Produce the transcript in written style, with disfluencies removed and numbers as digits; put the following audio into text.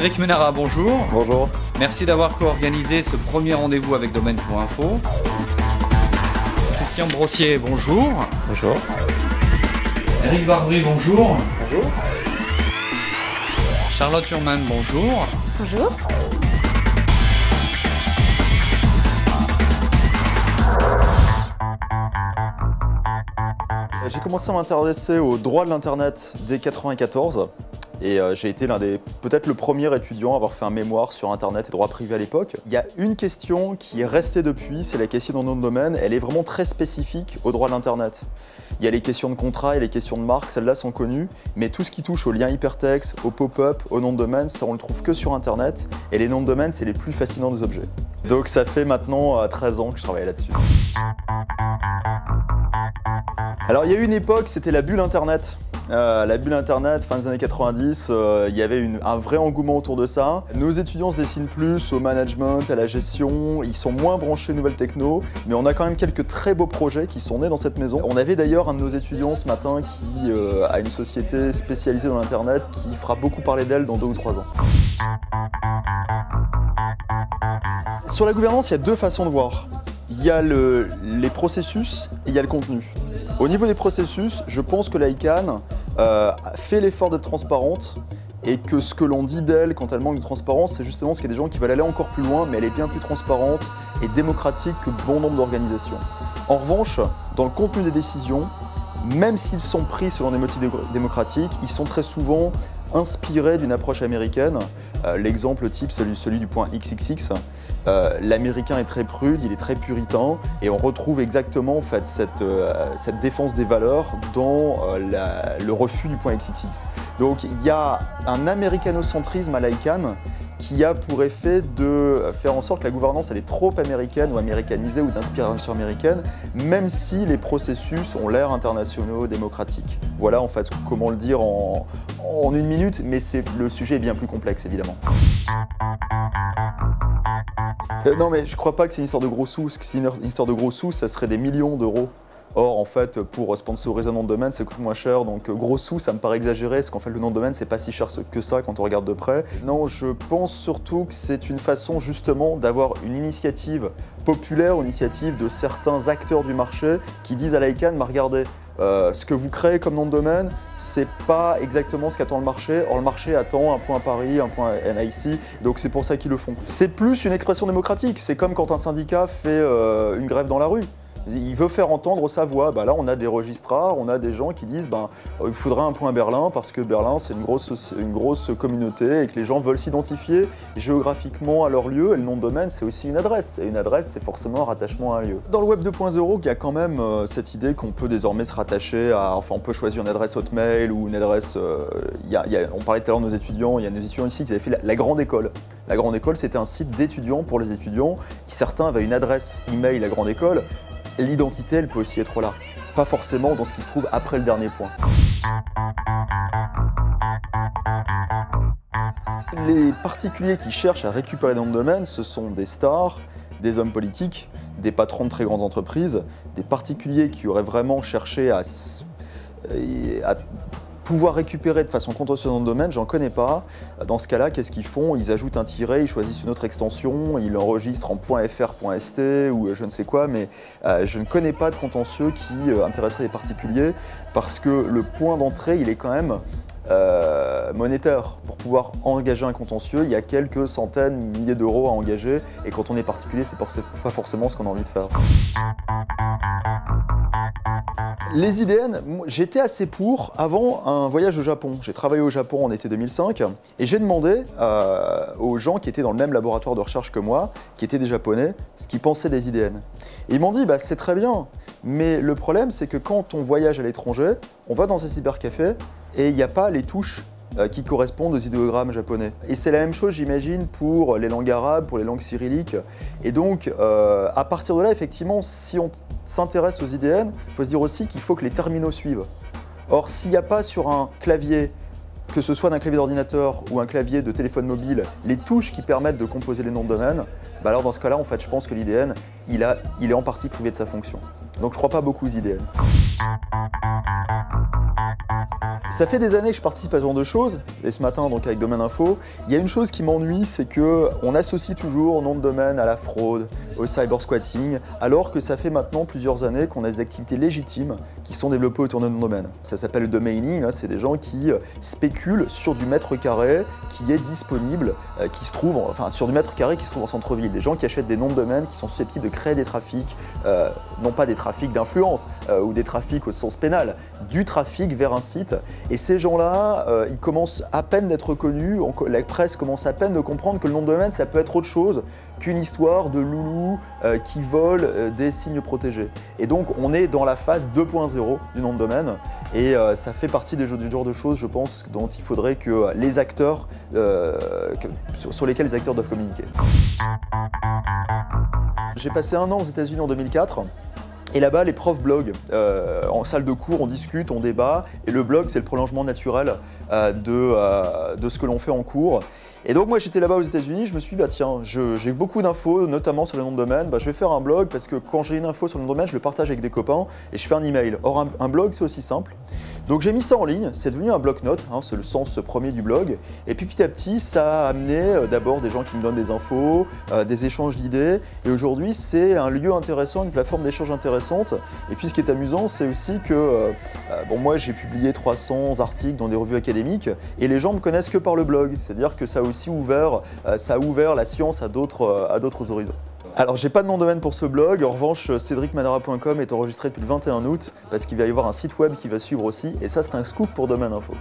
Cédric Menara, bonjour. Bonjour. Merci d'avoir co-organisé ce premier rendez-vous avec Domaine.info. Christian Brossier, bonjour. Bonjour. Eric Barbry, bonjour. Bonjour. Charlotte Urman, bonjour. Bonjour. J'ai commencé à m'intéresser au droit de l'Internet dès 1994 et j'ai été peut-être le premier étudiant à avoir fait un mémoire sur Internet et droit privé à l'époque. Il y a une question qui est restée depuis, c'est la question du nom de domaine. Elle est vraiment très spécifique au droit de l'Internet. Il y a les questions de contrat et les questions de marque, celles-là sont connues, mais tout ce qui touche aux liens hypertextes, aux pop-up, aux noms de domaine, ça on le trouve que sur Internet et les noms de domaine, c'est les plus fascinants des objets. Donc ça fait maintenant 13 ans que je travaille là-dessus. Alors il y a eu une époque, c'était la bulle Internet. La bulle Internet, fin des années 90, il y avait un vrai engouement autour de ça. Nos étudiants se dessinent plus au management, à la gestion, ils sont moins branchés nouvelles techno, mais on a quand même quelques très beaux projets qui sont nés dans cette maison. On avait d'ailleurs un de nos étudiants ce matin qui a une société spécialisée dans l'Internet qui fera beaucoup parler d'elle dans 2 ou 3 ans. Sur la gouvernance, il y a deux façons de voir. Il y a les processus et il y a le contenu. Au niveau des processus, je pense que l'ICANN fait l'effort d'être transparente et que ce que l'on dit d'elle quand elle manque de transparence, c'est justement parce qu'il y a des gens qui veulent aller encore plus loin, mais elle est bien plus transparente et démocratique que bon nombre d'organisations. En revanche, dans le contenu des décisions, même s'ils sont pris selon des motifs démocratiques, ils sont très souvent inspirés d'une approche américaine. L'exemple type, c'est celui du point XXX. L'américain est très prude, il est très puritain, et on retrouve exactement en fait, cette défense des valeurs dans le refus du point XXX. Donc il y a un américanocentrisme à l'ICANN qui a pour effet de faire en sorte que la gouvernance elle est trop américaine ou américanisée ou d'inspiration américaine, même si les processus ont l'air internationaux, démocratiques. Voilà en fait comment le dire en 1 minute, mais le sujet est bien plus complexe évidemment. Non mais je crois pas que c'est une histoire de gros sous, parce que c'est une histoire de gros sous, ça serait des millions d'euros. Or, en fait, pour sponsoriser un nom de domaine, ça coûte moins cher, donc gros sous, ça me paraît exagéré, parce qu'en fait, le nom de domaine, c'est pas si cher que ça quand on regarde de près. Non, je pense surtout que c'est une façon, justement, d'avoir une initiative populaire, une initiative de certains acteurs du marché qui disent à l'ICANN, bah, regardez, ce que vous créez comme nom de domaine, c'est pas exactement ce qu'attend le marché. Or, le marché attend un point Paris, un point NIC, donc c'est pour ça qu'ils le font. C'est plus une expression démocratique, c'est comme quand un syndicat fait une grève dans la rue. Il veut faire entendre sa voix. Bah là, on a des registrars, on a des gens qui disent il faudrait un point Berlin parce que Berlin, c'est une grosse communauté et que les gens veulent s'identifier géographiquement à leur lieu. Et le nom de domaine, c'est aussi une adresse. Et une adresse, c'est forcément un rattachement à un lieu. Dans le Web 2.0, il y a quand même cette idée qu'on peut désormais se rattacher à... Enfin, on peut choisir une adresse Hotmail ou une adresse... on parlait tout à l'heure de nos étudiants. Il y a nos étudiants ici qui avaient fait la Grande École. La Grande École, c'était un site d'étudiants pour les étudiants. Certains avaient une adresse email La Grande École. L'identité, elle peut aussi être là. Pas forcément dans ce qui se trouve après le dernier point. Les particuliers qui cherchent à récupérer des noms de domaine, ce sont des stars, des hommes politiques, des patrons de très grandes entreprises, des particuliers qui auraient vraiment cherché à pouvoir récupérer de façon contentieuse un nom de domaine, j'en connais pas. Dans ce cas-là, qu'est-ce qu'ils font? Ils ajoutent un tiret, ils choisissent une autre extension, ils l'enregistrent en .fr, .st ou je ne sais quoi, mais je ne connais pas de contentieux qui intéresserait les particuliers parce que le point d'entrée, il est quand même monétaire. Pour pouvoir engager un contentieux, il y a quelques centaines, milliers d'euros à engager et quand on est particulier, c'est pas forcément ce qu'on a envie de faire. Les IDN, j'étais assez pour avant un voyage au Japon. J'ai travaillé au Japon en été 2005 et j'ai demandé aux gens qui étaient dans le même laboratoire de recherche que moi, qui étaient des Japonais, ce qu'ils pensaient des IDN. Et ils m'ont dit, c'est très bien, mais le problème c'est que quand on voyage à l'étranger, on va dans ces cybercafés et il n'y a pas les touches qui correspondent aux idéogrammes japonais. Et c'est la même chose, j'imagine, pour les langues arabes, pour les langues cyrilliques. Et donc, à partir de là, effectivement, si on s'intéresse aux IDN, il faut se dire aussi qu'il faut que les terminaux suivent. Or, s'il n'y a pas sur un clavier, que ce soit d'un clavier d'ordinateur ou un clavier de téléphone mobile, les touches qui permettent de composer les noms de domaine, alors dans ce cas-là, en fait, je pense que l'IDN, il est en partie privé de sa fonction. Donc je ne crois pas beaucoup aux IDN. Ça fait des années que je participe à ce genre de choses, et ce matin donc avec Domaine Info, il y a une chose qui m'ennuie, c'est qu'on associe toujours nom de domaine à la fraude, au cybersquatting, alors que ça fait maintenant plusieurs années qu'on a des activités légitimes qui sont développées autour de nom de domaine. Ça s'appelle le domaining, c'est des gens qui spéculent sur du mètre carré qui est disponible, qui se trouve, enfin sur du mètre carré qui se trouve en centre-ville. Des gens qui achètent des noms de domaine qui sont susceptibles de créer des trafics, non pas des trafics d'influence ou des trafics au sens pénal, du trafic vers un site. Et ces gens-là, ils commencent à peine d'être connus, la presse commence à peine de comprendre que le nom de domaine, ça peut être autre chose qu'une histoire de loulous qui volent des signes protégés. Et donc, on est dans la phase 2.0 du nom de domaine, et ça fait partie du genre de choses, je pense, dont il faudrait que les acteurs, sur lesquels les acteurs doivent communiquer. J'ai passé 1 an aux États-Unis en 2004. Et là-bas, les profs bloguent. En salle de cours, on discute, on débat, et le blog, c'est le prolongement naturel de ce que l'on fait en cours. Et donc moi j'étais là-bas aux États-Unis, je me suis dit bah tiens, j'ai beaucoup d'infos, notamment sur le nom de domaine, je vais faire un blog parce que quand j'ai une info sur le nom de domaine, je le partage avec des copains et je fais un email. Or un blog c'est aussi simple. Donc j'ai mis ça en ligne, c'est devenu un bloc-notes, c'est le sens premier du blog. Et puis petit à petit, ça a amené d'abord des gens qui me donnent des infos, des échanges d'idées. Et aujourd'hui c'est un lieu intéressant, une plateforme d'échange intéressante. Et puis ce qui est amusant, c'est aussi que moi j'ai publié 300 articles dans des revues académiques et les gens me connaissent que par le blog. C'est-à-dire que ça a ça a ouvert la science à d'autres horizons. Alors j'ai pas de nom de domaine pour ce blog, en revanche cédricmanara.com est enregistré depuis le 21 août parce qu'il va y avoir un site web qui va suivre aussi, et ça c'est un scoop pour Domaine Info.